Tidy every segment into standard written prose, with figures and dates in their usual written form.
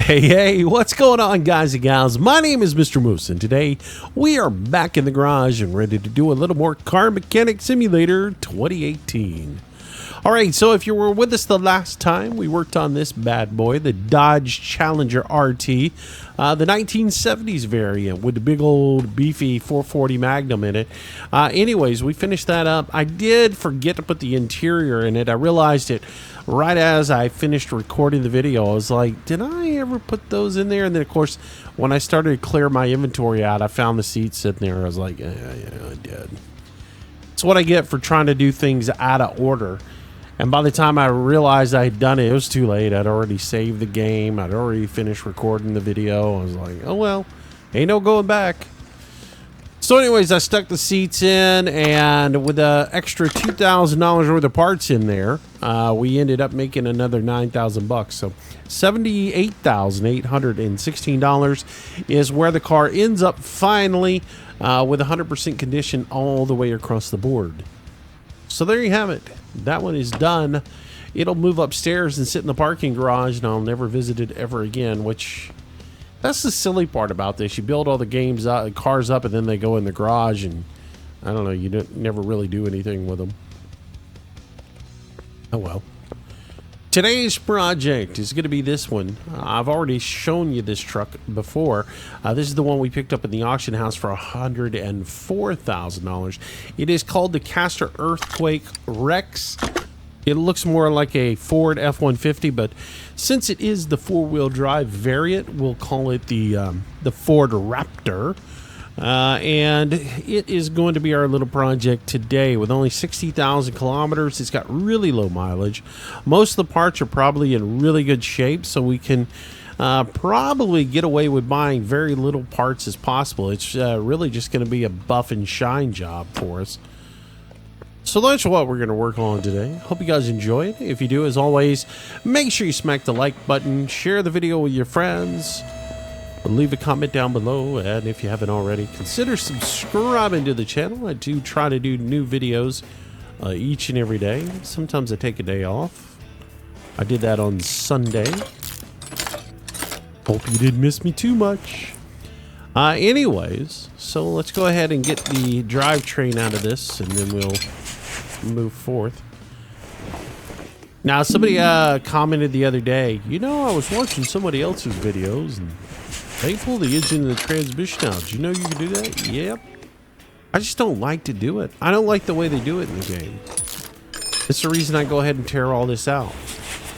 Hey, what's going on, guys and gals? My name is Mistermoose, and today we are back in the garage and ready to do a little more Car Mechanic Simulator 2018. All right, so if you were with us the last time, we worked on this bad boy, the Dodge Challenger RT, the 1970s variant with the big old beefy 440 Magnum in it. Anyways, we finished that up. I did forget to put the interior in it. I realized it right as I finished recording the video. I was like, did I ever put those in there? And then, of course, when I started to clear my inventory out, I found the seats sitting there. I was like, yeah, I did. It's what I get for trying to do things out of order. And by the time I realized I had done it, it was too late. I'd already saved the game. I'd already finished recording the video. I was like, oh, well, ain't no going back. So anyways, I stuck the seats in, and with the extra $2,000 worth of parts in there, we ended up making another $9,000. So $78,816 is where the car ends up finally, with 100% condition all the way across the board. So there you have it. That one is done. It'll move upstairs and sit in the parking garage, and I'll never visit it ever again, which that's the silly part about this. You build all the cars up, and then they go in the garage, and I don't know, you never really do anything with them. Oh well. Today's project is going to be this one. I've already shown you this truck before. This is the one we picked up in the auction house for $104,000. It is called the Castor Earthquake Rex. It looks more like a Ford F-150, but since it is the four-wheel drive variant, we'll call it the Ford Raptor. And it is going to be our little project today. With only 60,000 kilometers, it's got really low mileage. Most of the parts are probably in really good shape, so we can probably get away with buying very little parts as possible. It's really just going to be a buff and shine job for us. So that's what we're going to work on today. Hope you guys enjoy it. If you do, as always, make sure you smack the like button, share the video with your friends, leave a comment down below, and if you haven't already, consider subscribing to the channel. I do try to do new videos each and every day. Sometimes I take a day off. I did that on Sunday. Hope you didn't miss me too much. Anyways, so let's go ahead and get the drivetrain out of this, and then we'll move forth. Now, somebody commented the other day, you know, I was watching somebody else's videos, and they pull the engine and the transmission out. Do you know you can do that? Yep. I just don't like to do it. I don't like the way they do it in the game. It's the reason I go ahead and tear all this out.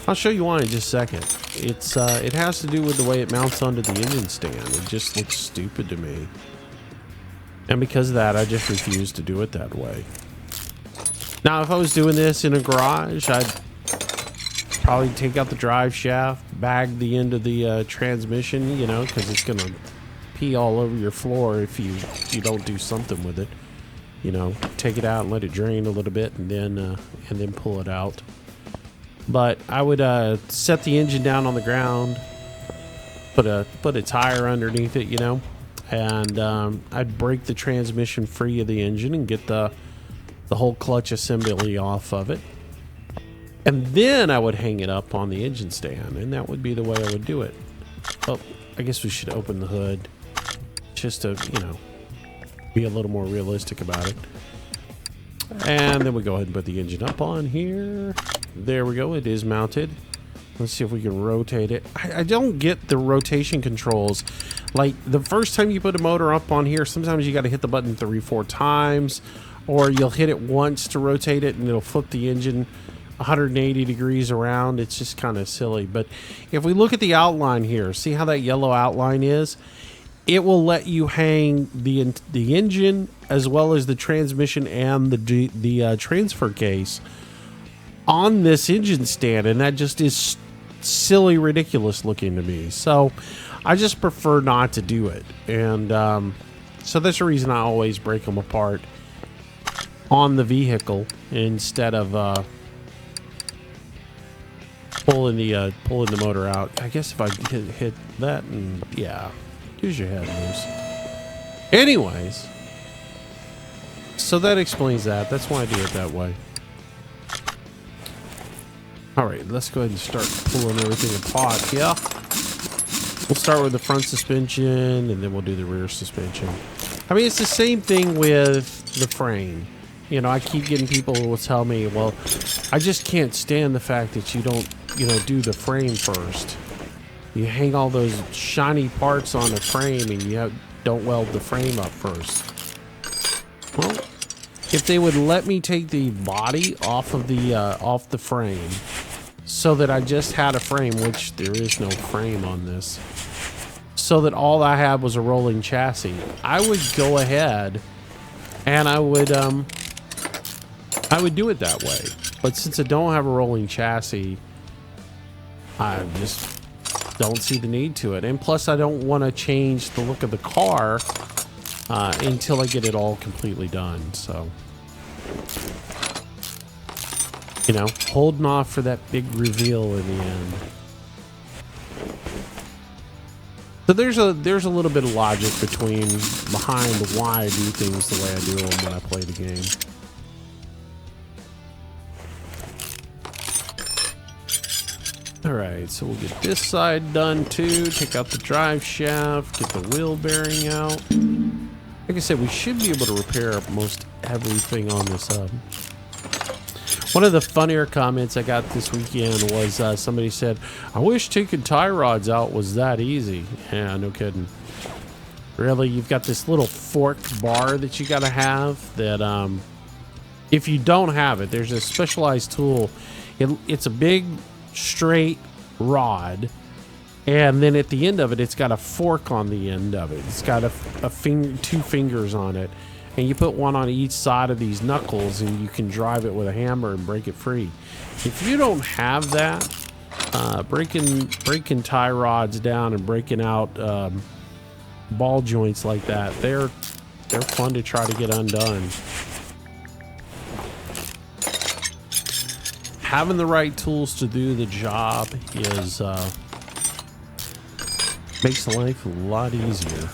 I'll show you why in just a second. It has to do with the way it mounts onto the engine stand. It just looks stupid to me. And because of that, I just refuse to do it that way. Now, if I was doing this in a garage, I'd probably take out the drive shaft, bag the end of the transmission, you know, because it's going to pee all over your floor if you don't do something with it. You know, take it out and let it drain a little bit, and then pull it out. But I would set the engine down on the ground, put a tire underneath it, you know, and I'd break the transmission free of the engine and get the whole clutch assembly off of it. And then I would hang it up on the engine stand, and that would be the way I would do it. Oh, I guess we should open the hood just to, you know, be a little more realistic about it. And then we go ahead and put the engine up on here. There we go. It is mounted. Let's see if we can rotate it. I don't get the rotation controls. Like, the first time you put a motor up on here, sometimes you got to hit the button 3-4 times, or you'll hit it once to rotate it, and it'll flip the engine 180 degrees around. It's just kind of silly. But if we look at the outline here, see how that yellow outline is? It will let you hang the engine as well as the transmission and the transfer case on this engine stand, and that just is silly, ridiculous looking to me. So I just prefer not to do it, and so that's the reason I always break them apart on the vehicle instead of pulling the motor out. I guess if I hit that, and yeah, use your head, Moose. Anyways, so that explains that. That's why I do it that way. All right, let's go ahead and start pulling everything apart here. We'll start with the front suspension, and then we'll do the rear suspension. I mean, it's the same thing with the frame. You know, I keep getting people who will tell me, well, I just can't stand the fact that you don't, you know, do the frame first. You hang all those shiny parts on the frame and you don't weld the frame up first. Well, if they would let me take the body off of the frame so that I just had a frame, which there is no frame on this, so that all I had was a rolling chassis, I would go ahead and I would do it that way. But since I don't have a rolling chassis, I just don't see the need to it. And plus, I don't want to change the look of the car until I get it all completely done. So, you know, holding off for that big reveal in the end. So there's a little bit of logic behind why I do things the way I do them when I play the game. All right, so we'll get this side done too. Take out the drive shaft, get the wheel bearing out. Like I said, we should be able to repair most everything on this hub. One of the funnier comments I got this weekend was somebody said, I wish taking tie rods out was that easy. Yeah, no kidding. Really, you've got this little forked bar that you got to have that if you don't have it, there's a specialized tool. It's a big straight rod, and then at the end of it, it's got a fork on the end of it. It's got two fingers on it. And you put one on each side of these knuckles and you can drive it with a hammer and break it free. If you don't have that, breaking tie rods down and breaking out ball joints like that, they're fun to try to get undone. Having the right tools to do the job is makes life a lot easier.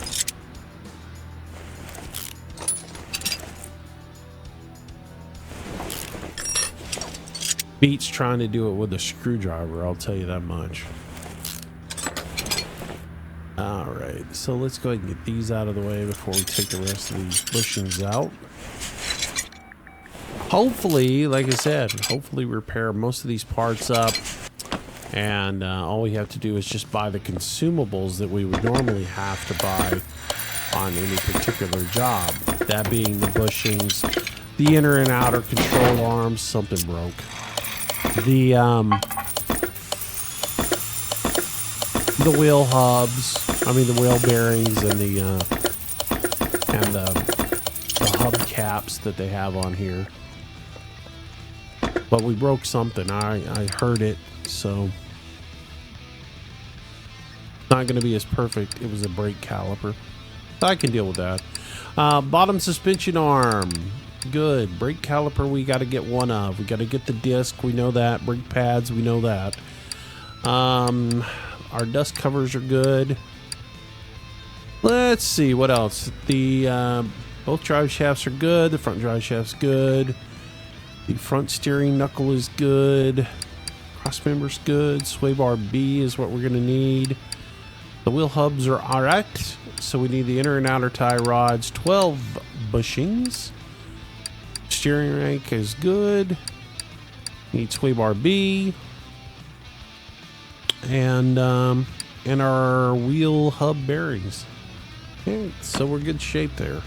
Beats trying to do it with a screwdriver, I'll tell you that much. All right, so let's go ahead and get these out of the way before we take the rest of these bushings out. Hopefully, like I said, hopefully repair most of these parts up, and all we have to do is just buy the consumables that we would normally have to buy on any particular job. That being the bushings, the inner and outer control arms. Something broke. The wheel hubs, I mean the wheel bearings, and the hub caps that they have on here. But we broke something. I heard it, so not going to be as perfect. It was a brake caliper. I can deal with that. Bottom suspension arm. Good. Brake caliper we got to get one of. We got to get the disc. We know that. Brake pads. We know that. Our dust covers are good. Let's see what else. The both drive shafts are good. The front drive shaft's good. The front steering knuckle is good. Cross member's good. Sway bar B is what we're gonna need. The wheel hubs are alright. So we need the inner and outer tie rods. 12 bushings. Steering rank is good. Need sway bar B. And our wheel hub bearings. Okay, so we're good shape there.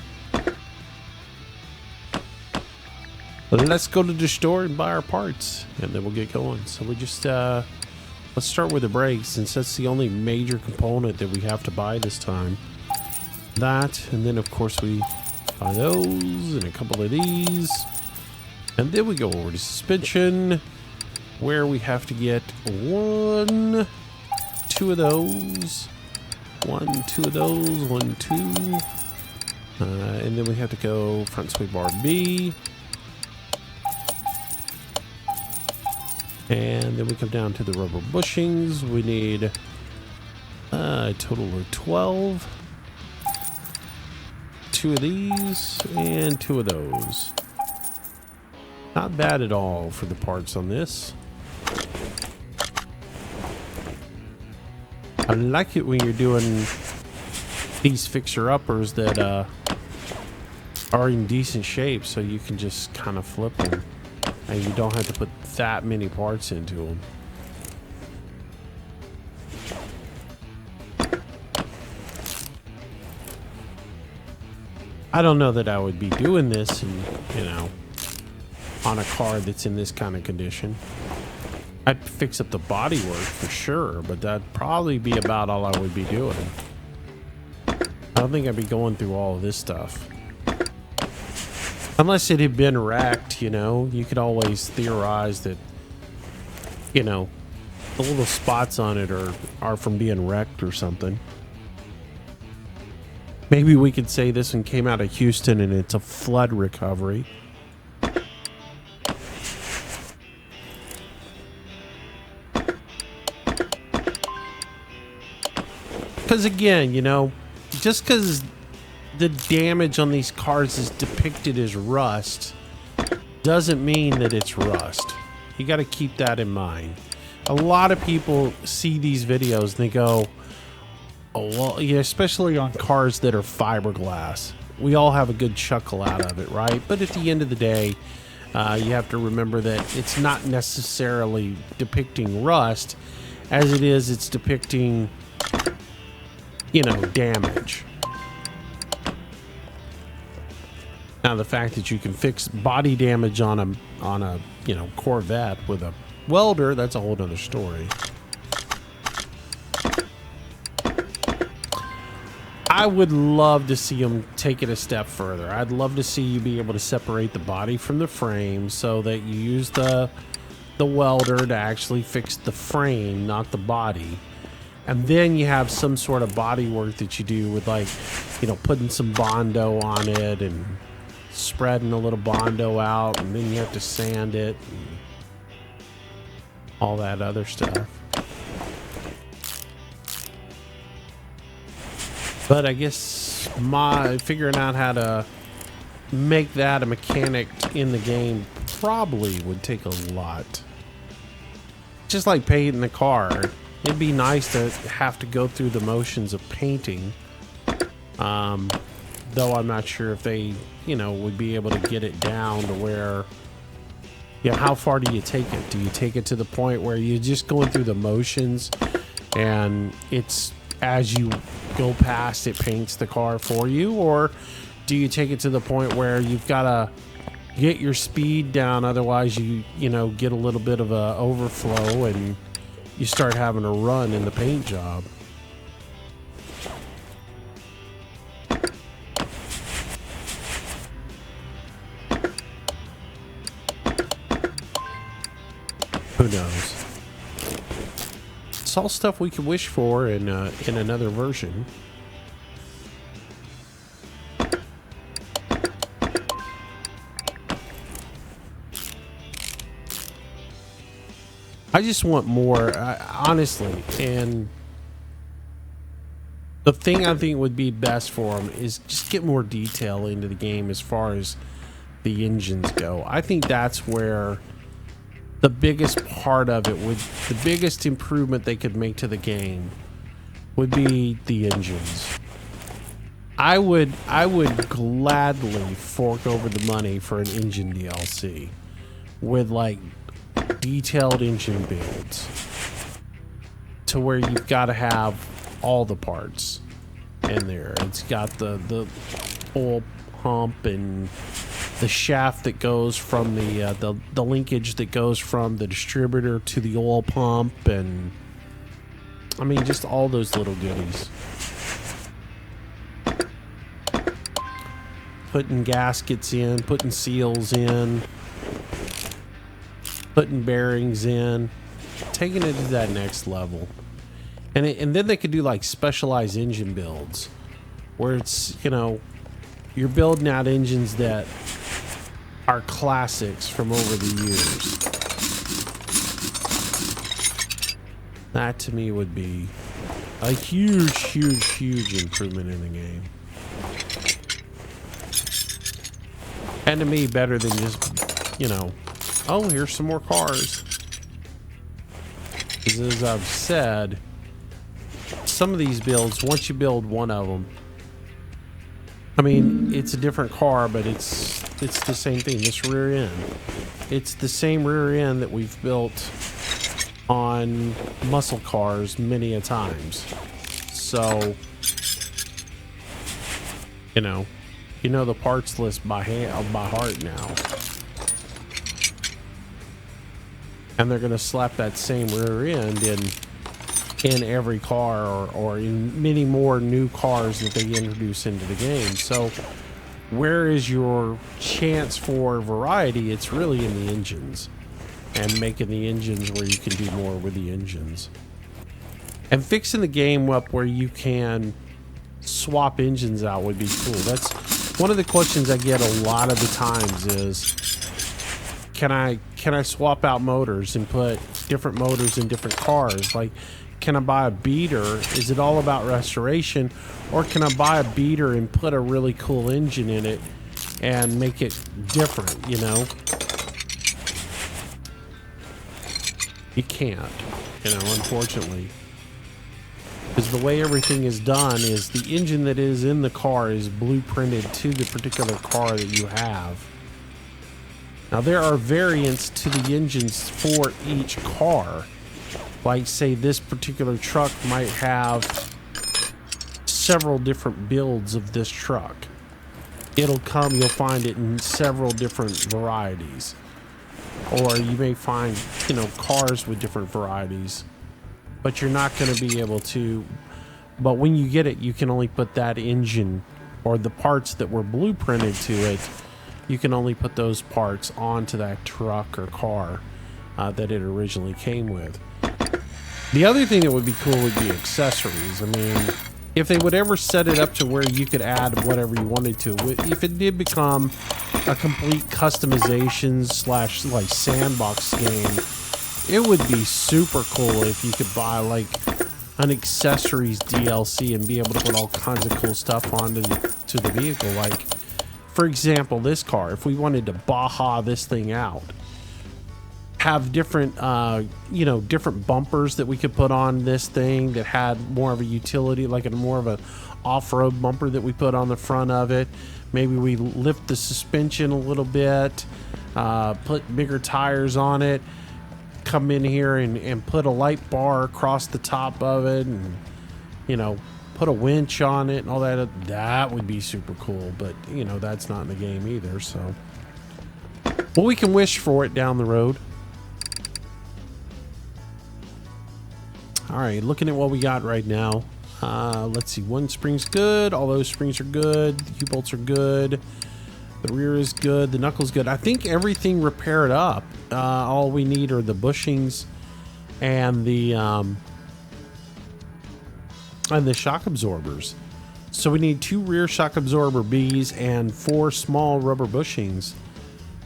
Let's go to the store and buy our parts, and then we'll get going. So we just let's start with the brakes, since that's the only major component that we have to buy this time. That, and then of course we buy those and a couple of these, and then we go over to suspension, where we have to get one, two of those, one, two of those, one, two, and then we have to go front sway bar B. And then we come down to the rubber bushings. We need a total of 12. 2 of these and 2 of those. Not bad at all for the parts on this. I like it when you're doing these fixer-uppers that are in decent shape, so you can just kind of flip them and you don't have to put that many parts into them. I don't know that I would be doing this, and you know, on a car that's in this kind of condition. I'd fix up the bodywork for sure, but that'd probably be about all I would be doing. I don't think I'd be going through all of this stuff. Unless it had been wrecked, you know, you could always theorize that, you know, the little spots on it are from being wrecked or something. Maybe we could say this one came out of Houston and it's a flood recovery. Because again, you know, just because the damage on these cars is depicted as rust doesn't mean that it's rust. You got to keep that in mind. A lot of people see these videos and they go, oh, well, yeah, especially on cars that are fiberglass. We all have a good chuckle out of it, right? But at the end of the day, you have to remember that it's not necessarily depicting rust as it is, it's depicting, you know, damage. Now, the fact that you can fix body damage on a you know, Corvette with a welder, that's a whole other story. I would love to see them take it a step further. I'd love to see you be able to separate the body from the frame so that you use the welder to actually fix the frame, not the body. And then you have some sort of body work that you do with, like, you know, putting some Bondo on it and spreading a little Bondo out, and then you have to sand it and all that other stuff. But I guess figuring out how to make that a mechanic in the game probably would take a lot. Just like painting the car. It'd be nice to have to go through the motions of painting. Though I'm not sure if they, you know, would be able to get it down to where, yeah, how far do you take it? Do you take it to the point where you're just going through the motions and it's, as you go past, it paints the car for you? Or do you take it to the point where you've got to get your speed down, otherwise you know, get a little bit of a overflow and you start having to run in the paint job? Who knows? It's all stuff we could wish for in another version. I just want more, honestly, and the thing I think would be best for them is just get more detail into the game as far as the engines go. I think that's where the biggest part of it would, the biggest improvement they could make to the game would be the engines. I would gladly fork over the money for an engine DLC with, like, detailed engine builds to where you've got to have all the parts in there. It's got the oil pump and the shaft that goes from the linkage that goes from the distributor to the oil pump, and I mean, just all those little goodies. Putting gaskets in, putting seals in, putting bearings in, taking it to that next level. And then they could do like specialized engine builds where it's, you know, you're building out engines that are classics from over the years. That to me would be a huge improvement in the game. And to me, better than just, you know, oh, here's some more cars. Because as I've said, some of these builds, once you build one of them, I mean, it's a different car, but it's the same thing. This rear end, it's the same rear end that we've built on muscle cars many a times. So, you know the parts list by heart now, and they're gonna slap that same rear end in every car, or in many more new cars that they introduce into the game. So where is your chance for variety? It's really in the engines, and making the engines where you can do more with the engines, and fixing the game up where you can swap engines out would be cool. That's one of the questions I get a lot of the times is, can I swap out motors and put different motors in different cars? Like, can I buy a beater? Is it all about restoration, or can I buy a beater and put a really cool engine in it and make it different? You can't, unfortunately, because the way everything is done is the engine that is in the car is blueprinted to the particular car that you have. Now, there are variants to the engines for each car. Like, say this particular truck might have several different builds of this truck. You'll find it in several different varieties. Or you may find, cars with different varieties. But you're not going to be able to. But when you get it, you can only put that engine, or the parts that were blueprinted to it, you can only put those parts onto that truck or car that it originally came with. The other thing that would be cool would be accessories. I mean, if they would ever set it up to where you could add whatever you wanted to, if it did become a complete customization / like sandbox game, it would be super cool if you could buy like an accessories DLC and be able to put all kinds of cool stuff onto the vehicle. Like, for example, this car, if we wanted to Baja this thing out, have different different bumpers that we could put on this thing that had more of a utility, like more of a off-road bumper that we put on the front of it. Maybe we lift the suspension a little bit, put bigger tires on it, come in here and put a light bar across the top of it, and put a winch on it and all that. That would be super cool, but that's not in the game either. So, well, we can wish for it down the road. All right, looking at what we got right now. Let's see, one spring's good. All those springs are good. The U-bolts are good. The rear is good. The knuckle's good. I think everything repaired up. All we need are the bushings and the shock absorbers. So we need 2 rear shock absorber Bs and 4 small rubber bushings,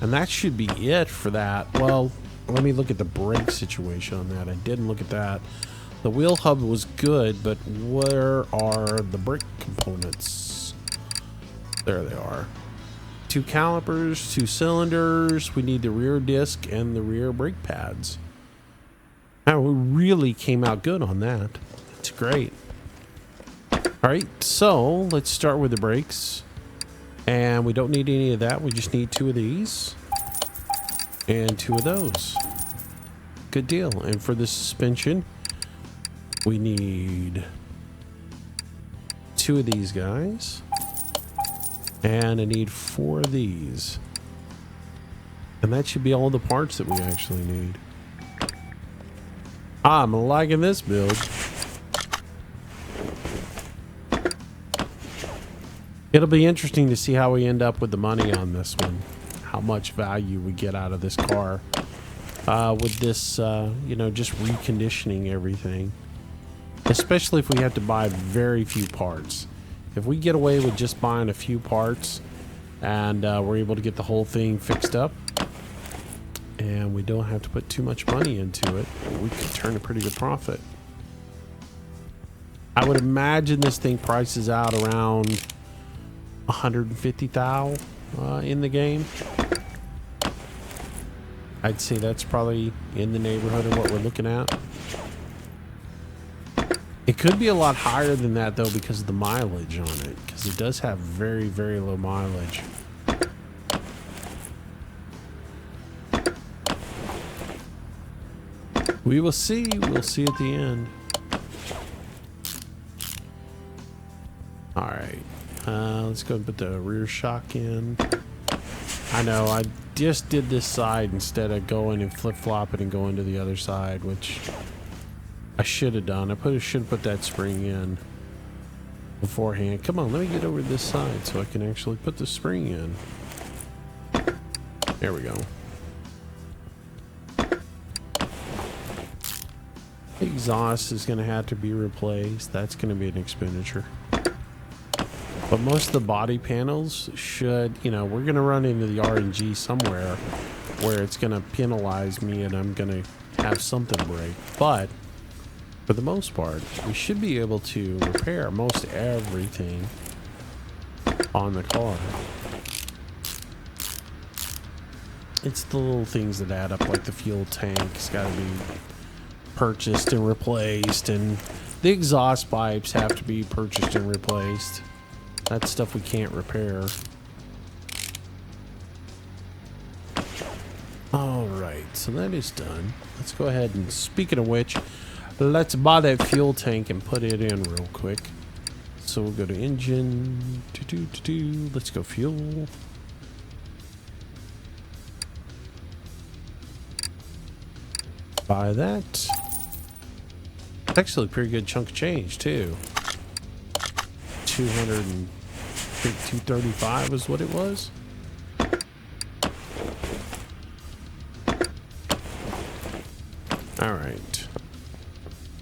and that should be it for that. Well, let me look at the brake situation on that. I didn't look at that. The wheel hub was good, but where are the brake components? There they are. 2 calipers, 2 cylinders. We need the rear disc and the rear brake pads. Now, we really came out good on that. It's great. All right, so let's start with the brakes. And we don't need any of that. We just need 2 of these and 2 of those. Good deal. And for the suspension, we need 2 of these guys, and I need 4 of these, and that should be all the parts that we actually need. I'm liking this build. It'll be interesting to see how we end up with the money on this one, how much value we get out of this car with this just reconditioning everything. Especially if we have to buy very few parts. If we get away with just buying a few parts and we're able to get the whole thing fixed up and we don't have to put too much money into it, we can turn a pretty good profit. I would imagine this thing prices out around 150,000 in the game. I'd say that's probably in the neighborhood of what we're looking at. It could be a lot higher than that though because of the mileage on it, because it does have very, very low mileage. We will see. We'll see at the end. All right. Let's go and put the rear shock in. I know, I just did this side instead of going and flip-flopping and going to the other side, which I should have done. I should have put that spring in beforehand. Come on, let me get over to this side so I can actually put the spring in. There we go. The exhaust is going to have to be replaced. That's going to be an expenditure. But most of the body panels should, you know, we're going to run into the RNG somewhere where it's going to penalize me and I'm going to have something break. But for the most part, we should be able to repair most everything on the car. It's the little things that add up, like the fuel tank has got to be purchased and replaced, and the exhaust pipes have to be purchased and replaced. That's stuff we can't repair. All right, so that is done. Let's go ahead and, speaking of which, let's buy that fuel tank and put it in real quick. So we'll go to engine. Let's go fuel. Buy that. It's actually a pretty good chunk of change too. 235 is what it was. All right,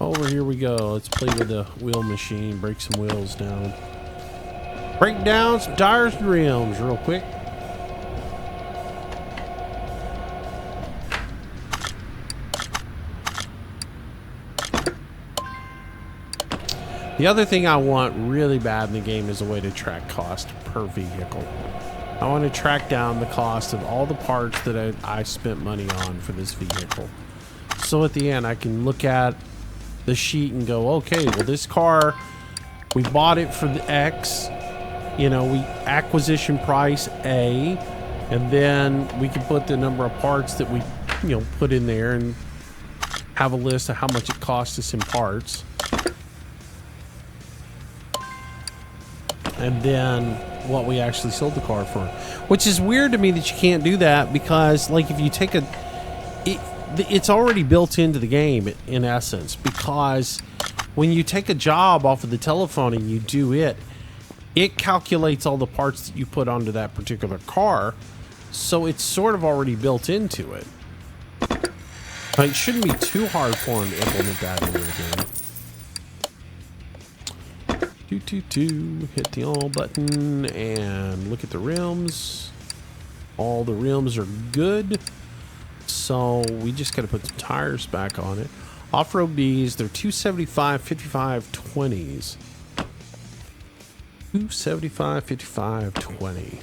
over here we go. Let's play with the wheel machine, break some wheels down, break down some tires and rims real quick. The other thing I want really bad in the game is a way to track cost per vehicle. I want to track down the cost of all the parts that I spent money on for this vehicle. So at the end, I can look at the sheet and go, okay, well, this car, we bought it for the X, you know, we acquisition price A, and then we can put the number of parts that we, you know, put in there and have a list of how much it cost us in parts. And then what we actually sold the car for, which is weird to me that you can't do that, because like if you take it's already built into the game in essence, because when you take a job off of the telephone and you do it calculates all the parts that you put onto that particular car, so it's sort of already built into it. It shouldn't be too hard for them to implement that into the game. Hit the all button and look at the rims. All the rims are good, so we just got to put some tires back on it. Off-road Bs, they're 275 55 20s. 275 55 20.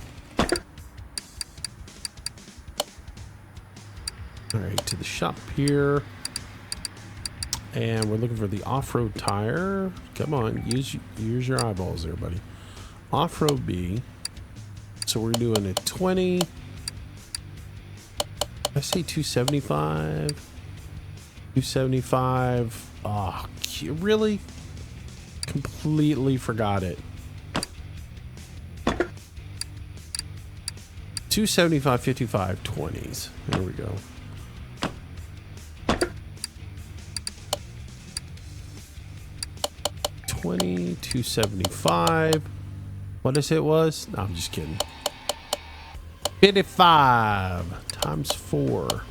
All right, to the shop here. And we're looking for the off-road tire. Come on, use your eyeballs there, buddy. Off-road B. So we're doing a 20. I say 275. 275. Oh, really? Completely forgot it. 275 55 20s. There we go. 275. What I say it was? No, I'm just kidding. 55 times 4.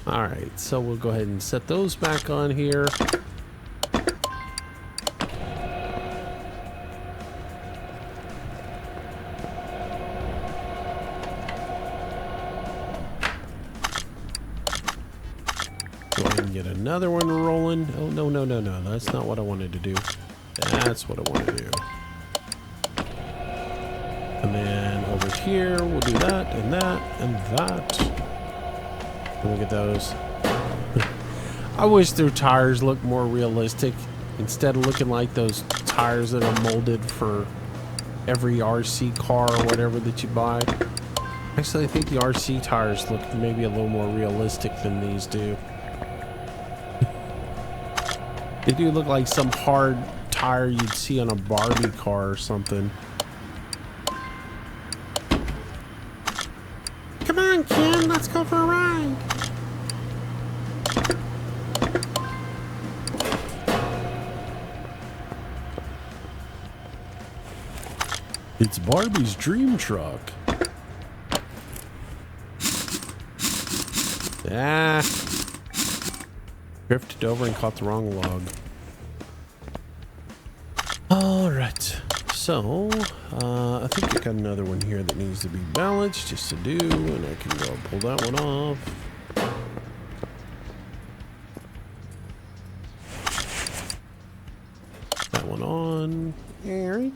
All right, so we'll go ahead and set those back on here. Get another one rolling. Oh, no. That's not what I wanted to do. That's what I want to do. And then over here, we'll do that and that and that. Look at those. I wish their tires looked more realistic instead of looking like those tires that are molded for every RC car or whatever that you buy. Actually, I think the RC tires look maybe a little more realistic than these do. They do look like some hard tire you'd see on a Barbie car or something. Come on, Ken, let's go for a ride. It's Barbie's dream truck. Ah. Drifted over and caught the wrong log. Alright. So, I think I got another one here that needs to be balanced just to do, and I can go pull that one off. That one on. There.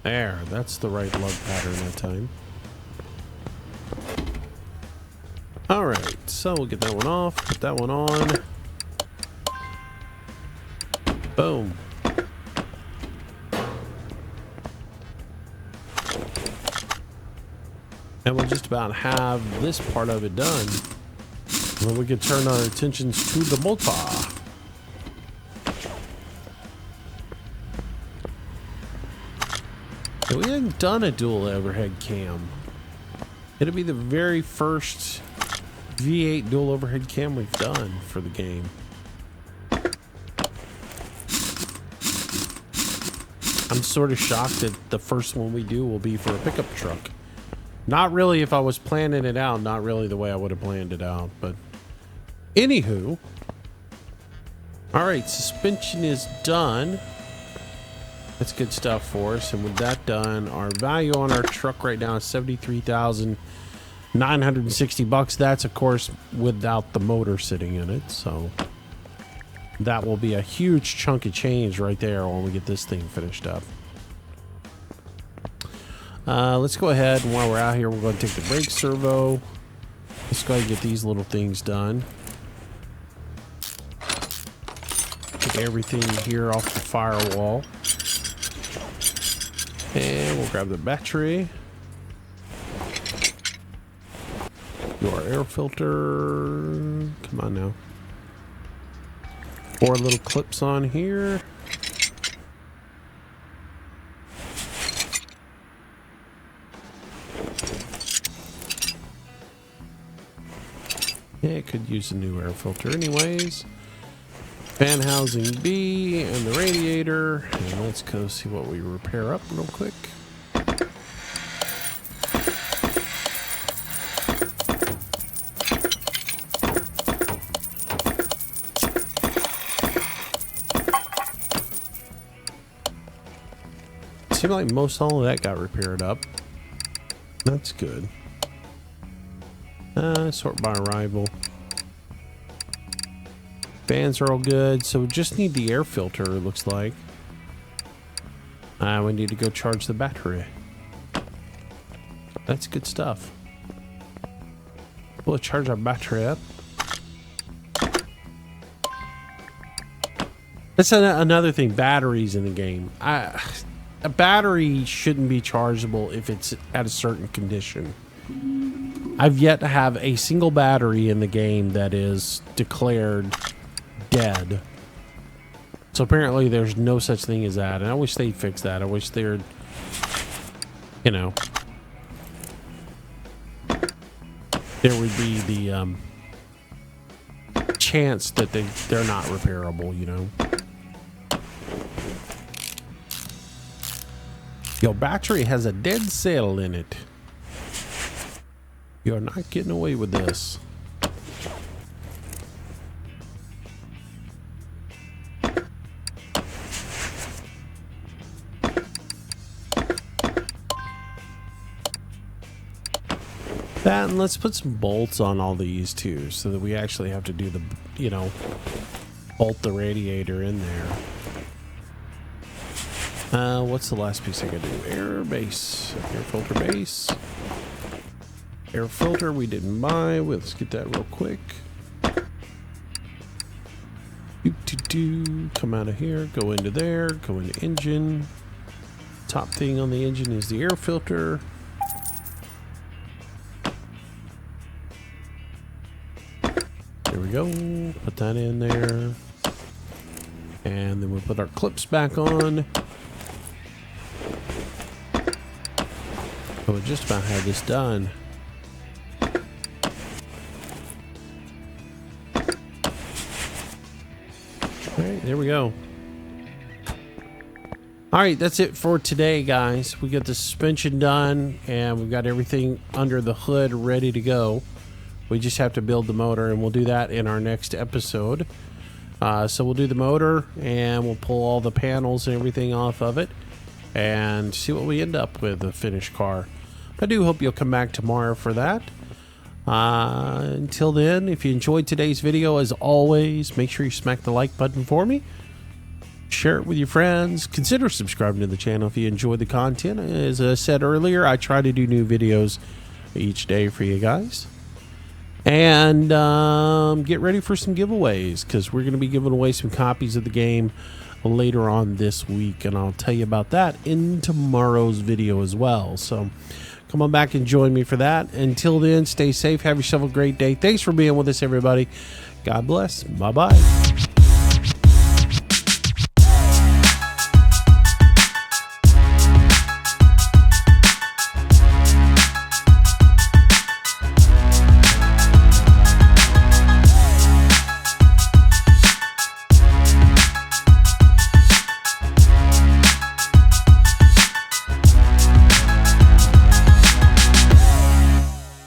There, that's the right lug pattern that time. Alright, so we'll get that one off, put that one on. Boom. And we'll just about have this part of it done. Then we can turn our attentions to the motor. And we hadn't done a dual overhead cam. It'll be the very first V8 dual overhead cam we've done for the game. I'm sort of shocked that the first one we do will be for a pickup truck. Not really if I was planning it out, not really the way I would have planned it out, but anywho. Alright, suspension is done. That's good stuff for us. And with that done, our value on our truck right now is $73,960. That's of course without the motor sitting in it, so that will be a huge chunk of change right there when we get this thing finished up. Let's go ahead, and while we're out here, we're going to take the brake servo. Let's go ahead and get these little things done. Get everything here off the firewall. And we'll grab the battery. Do our air filter. Come on now. 4 little clips on here. Yeah, it could use a new air filter anyways. Fan housing B and the radiator. And let's go see what we repair up real quick. Seemed like most all of that got repaired up. That's good. Sort by arrival. Fans are all good, so we just need the air filter, it looks like. We need to go charge the battery. That's good stuff. We'll charge our battery up. That's another thing, batteries in the game. A battery shouldn't be chargeable if it's at a certain condition. I've yet to have a single battery in the game that is declared dead. So apparently there's no such thing as that, and I wish they'd fix that. I wish there'd, you know, there would be the chance that they're not repairable, you know. Your battery has a dead cell in it. You're not getting away with this. That, and let's put some bolts on all these too, so that we actually have to do the, you know, bolt the radiator in there. What's the last piece I gotta do? Air base. Air filter base. Air filter we didn't buy. Let's get that real quick. Come out of here. Go into there. Go into engine. Top thing on the engine is the air filter. There we go. Put that in there. And then we'll put our clips back on. Oh, we just about had this done. Alright, there we go. Alright, that's it for today, guys. We got the suspension done, and we've got everything under the hood ready to go. We just have to build the motor, and we'll do that in our next episode. So we'll do the motor, and we'll pull all the panels and everything off of it, and see what we end up with, a finished car. I do hope you'll come back tomorrow for that. Until then, if you enjoyed today's video, as always, make sure you smack the like button for me. Share it with your friends. Consider subscribing to the channel if you enjoy the content. As I said earlier, I try to do new videos each day for you guys. And get ready for some giveaways, because we're going to be giving away some copies of the game later on this week, and I'll tell you about that in tomorrow's video as well. So come on back and join me for that. Until then, stay safe. Have yourself a great day. Thanks for being with us, everybody. God bless. Bye-bye.